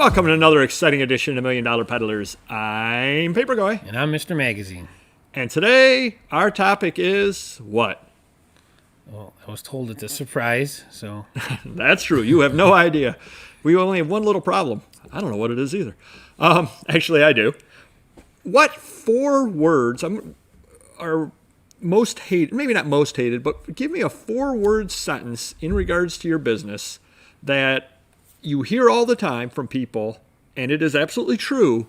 Welcome to another exciting edition of Million Dollar Peddlers. I'm Paper Guy. And I'm Mr. Magazine. And today, our topic is what? Well, I was told it's a surprise, so... That's true. You have no idea. We only have one little problem. I don't know what it is either. Actually, I do. What 4 words are most hated, maybe not most hated, but give me a 4-word sentence in regards to your business that you hear all the time from people, and it is absolutely true,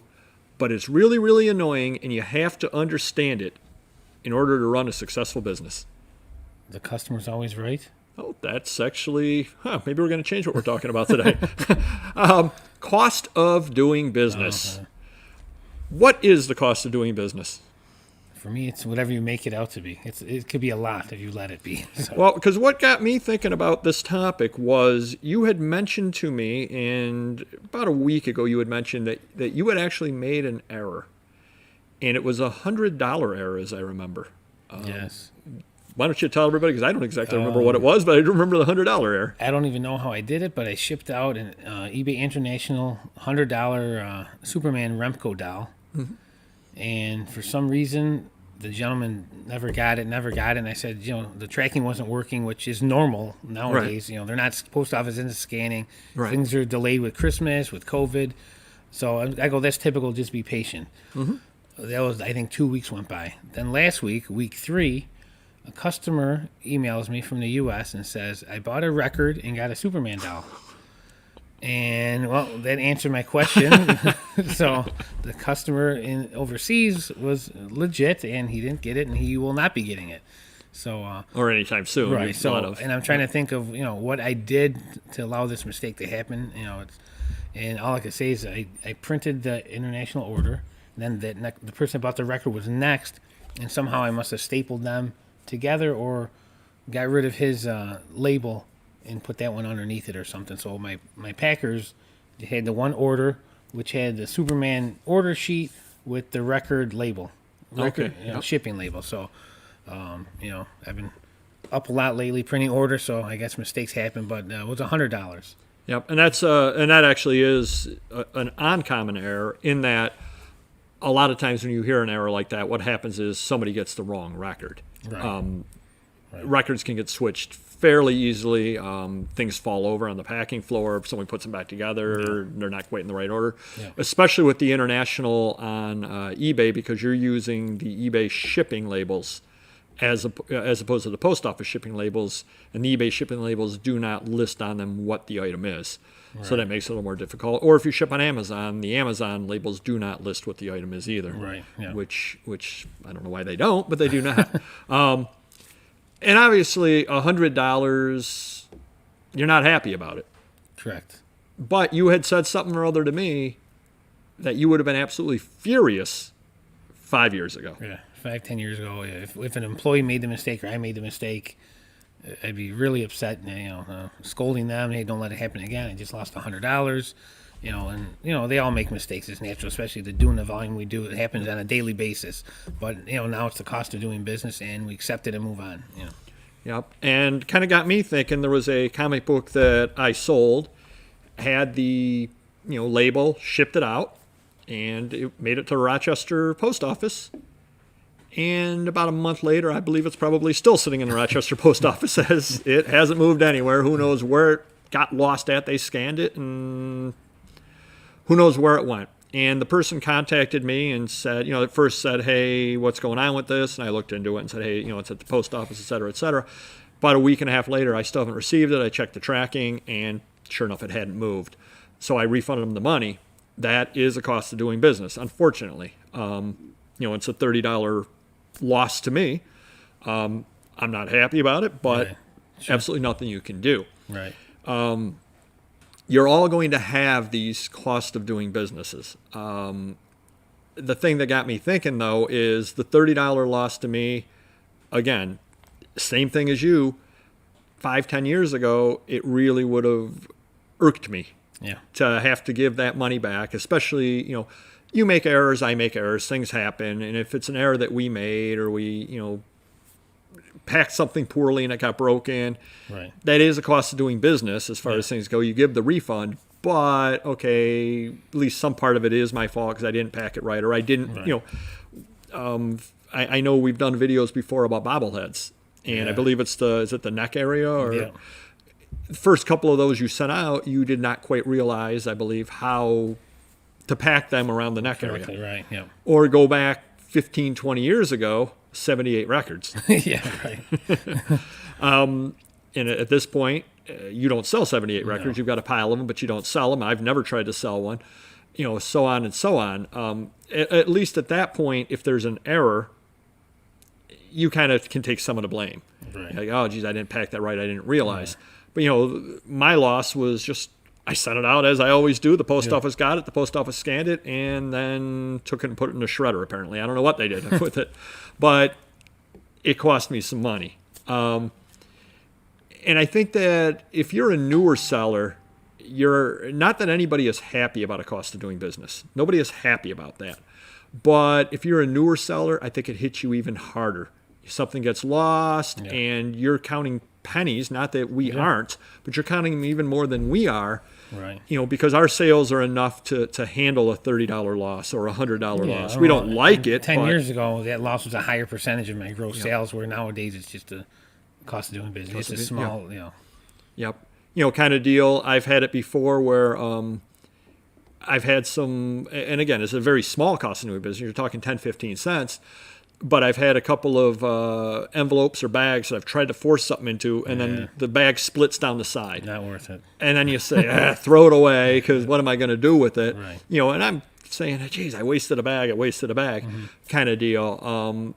but it's really, really annoying, and you have to understand it in order to run a successful business. The customer's always right? Oh, that's actually, maybe we're going to change what we're talking about today. Cost of doing business. Okay. What is the cost of doing business? For me, it's whatever you make it out to be. It could be a lot if you let it be. So. Well, because what got me thinking about this topic was you had mentioned to me, and about a week ago you had mentioned that you had actually made an error. And it was a $100 error, as I remember. Yes. Why don't you tell everybody, because I don't exactly remember what it was, but I do remember the $100 error. I don't even know how I did it, but I shipped out an eBay International $100 Superman Remco doll. Mm-hmm. And for some reason, the gentleman never got it. And I said, the tracking wasn't working, which is normal nowadays. Right. They're not, post office isn't scanning. Right. Things are delayed with Christmas, with COVID. So I go, that's typical, just be patient. Mm-hmm. That was, I think, 2 weeks went by. Then last week, week 3, a customer emails me from the U.S. and says, I bought a record and got a Superman doll. And, well, that answered my question. So the customer overseas was legit, and he didn't get it, and he will not be getting it. So or anytime soon. Right. So, and I'm trying to think of, what I did to allow this mistake to happen. And all I can say is I printed the international order. Then the person that bought the record was next, and somehow I must have stapled them together or got rid of his label and put that one underneath it or something. So my packers had the one order, which had the Superman order sheet with the record label, shipping label. So, I've been up a lot lately printing orders, so I guess mistakes happen, but it was $100. Yep, and that actually is an uncommon error in that a lot of times when you hear an error like that, what happens is somebody gets the wrong record. Right. Records can get switched fairly easily. Things fall over on the packing floor. If somebody puts them back together, they're not quite in the right order. Yeah. Especially with the international on eBay, because you're using the eBay shipping labels as opposed to the post office shipping labels, and the eBay shipping labels do not list on them what the item is. Right. So that makes it a little more difficult. Or if you ship on Amazon, the Amazon labels do not list what the item is either. Right. Yeah. Which I don't know why they don't, but they do not. And obviously, $100, you're not happy about it. Correct. But you had said something or other to me that you would have been absolutely furious 5 years ago. Yeah, 5-10 years ago. If an employee made the mistake or I made the mistake, I'd be really upset, scolding them. Hey, don't let it happen again. I just lost $100. They all make mistakes. It's natural, especially doing the volume we do. It happens on a daily basis. But, now it's the cost of doing business, and we accept it and move on. Yep. And kind of got me thinking. There was a comic book that I sold, had the, label, shipped it out, and it made it to the Rochester post office. And about a month later, I believe it's probably still sitting in the Rochester post office as it hasn't moved anywhere. Who knows where it got lost at? They scanned it, and who knows where it went. And the person contacted me and said, at first said, hey, what's going on with this? And I looked into it and said, hey, it's at the post office, et cetera, et cetera. About a week and a half later, I still haven't received it. I checked the tracking, and sure enough, it hadn't moved. So I refunded them the money. That is a cost of doing business, unfortunately. It's a $30 loss to me. I'm not happy about it, but right. Sure. Absolutely nothing you can do. Right. You're all going to have these cost of doing businesses. The thing that got me thinking, though, is the $30 loss to me, again, same thing as you, 5-10 years ago, it really would have irked me to have to give that money back, especially, you make errors, I make errors, things happen, and if it's an error that we made or we, packed something poorly and it got broken, right. That is a cost of doing business as far as things go. You give the refund, but okay, at least some part of it is my fault because I didn't pack it right, or I didn't, Right. you know, I know we've done videos before about bobbleheads, and I believe is it the neck area, or Yeah. the first couple of those you sent out, you did not quite realize, I believe, how to pack them around the neck area. Correctly, right. Yeah. Or go back 15, 20 years ago, 78 records. Yeah. Right. And at this point, you don't sell 78 records. You've got a pile of them, but you don't sell them. I've never tried to sell one, you know, so on and so on. At least at that point, if there's an error, you kind of can take some of the blame. Right. Like, oh, geez, I didn't pack that right. I didn't realize. But, you know, my loss was just I sent it out as I always do. The post office got it. The post office scanned it and then took it and put it in a shredder, apparently. I don't know what they did with it. But it cost me some money. And I think that if you're a newer seller, you're not that anybody is happy about a cost of doing business. Nobody is happy about that. But if you're a newer seller, I think it hits you even harder. Something gets lost and you're counting pennies, not that we aren't, but you're counting them even more than we are. Right. You know, because our sales are enough to handle a $30 loss or a $100 loss. I We know. don't like it. 10 but years ago, that loss was a higher percentage of my gross sales, where nowadays it's just a cost of doing business. It's a small, you know. Yep. You know, kind of deal. I've had it before where I've had some, and again, it's a very small cost of doing business. You're talking 10, 15 cents. But I've had a couple of envelopes or bags that I've tried to force something into, and then the bag splits down the side. Not worth it. And then you say, throw it away, because what am I going to do with it? Right. You know, and I'm saying, geez, I wasted a bag kind of deal.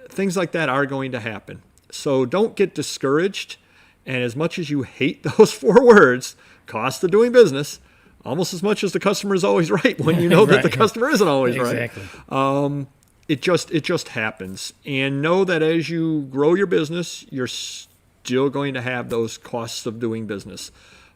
Things like that are going to happen. So don't get discouraged. And as much as you hate those 4 words, cost of doing business, almost as much as the customer is always right when you know that the customer isn't always Exactly. right. It just happens. And know that as you grow your business, you're still going to have those costs of doing business.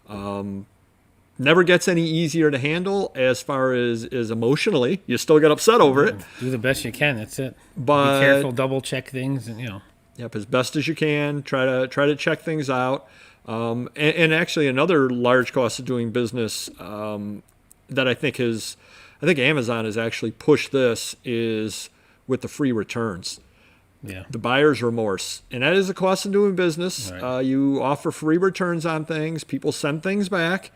Never gets any easier to handle as far as emotionally. You still get upset over it. Do the best you can. That's it. But be careful. Double check things, and you know. Yep, as best as you can. Try to check things out. And actually, another large cost of doing business that I think Amazon has actually pushed this is with the free returns. Yeah. The buyer's remorse. And that is a cost of doing business. Right. You offer free returns on things. People send things back.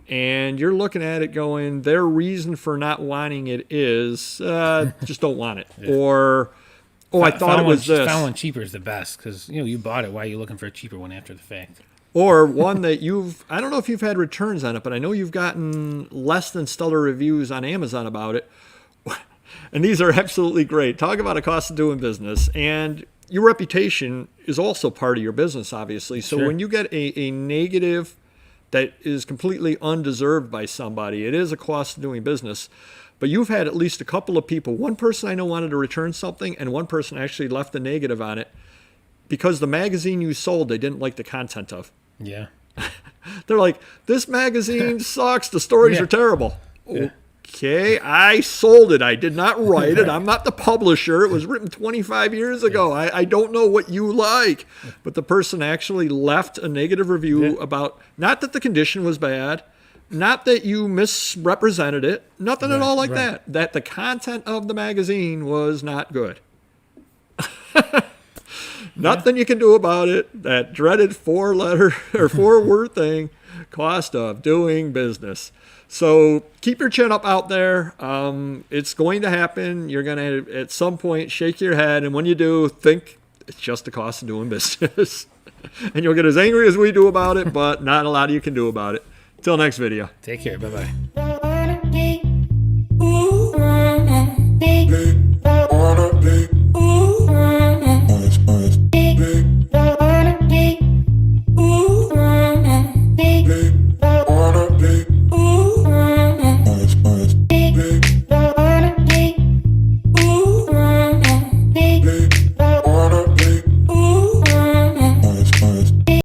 And you're looking at it going, their reason for not wanting it is just don't want it. Or, I thought it was this. Found one cheaper is the best, because you know you bought it. Why are you looking for a cheaper one after the fact? Or one that I don't know if you've had returns on it, but I know you've gotten less than stellar reviews on Amazon about it. And these are absolutely great. Talk about a cost of doing business. And your reputation is also part of your business, obviously. So Sure. when you get a negative that is completely undeserved by somebody, it is a cost of doing business. But you've had at least a couple of people. One person I know wanted to return something, and one person actually left a negative on it because the magazine you sold, they didn't like the content of. Yeah. They're like, this magazine sucks. The stories are terrible. Yeah. Okay, I sold it. I did not write it. I'm not the publisher. It was written 25 years ago. I don't know what you like. But the person actually left a negative review about, not that the condition was bad, not that you misrepresented it, nothing at all like that. That the content of the magazine was not good. Nothing you can do about it. That dreaded 4-letter or 4-word thing, cost of doing business. So keep your chin up out there. It's going to happen. You're going to, at some point, shake your head. And when you do, think it's just the cost of doing business. And you'll get as angry as we do about it, but not a lot you can do about it. Till next video. Take care. Bye-bye. Ooh,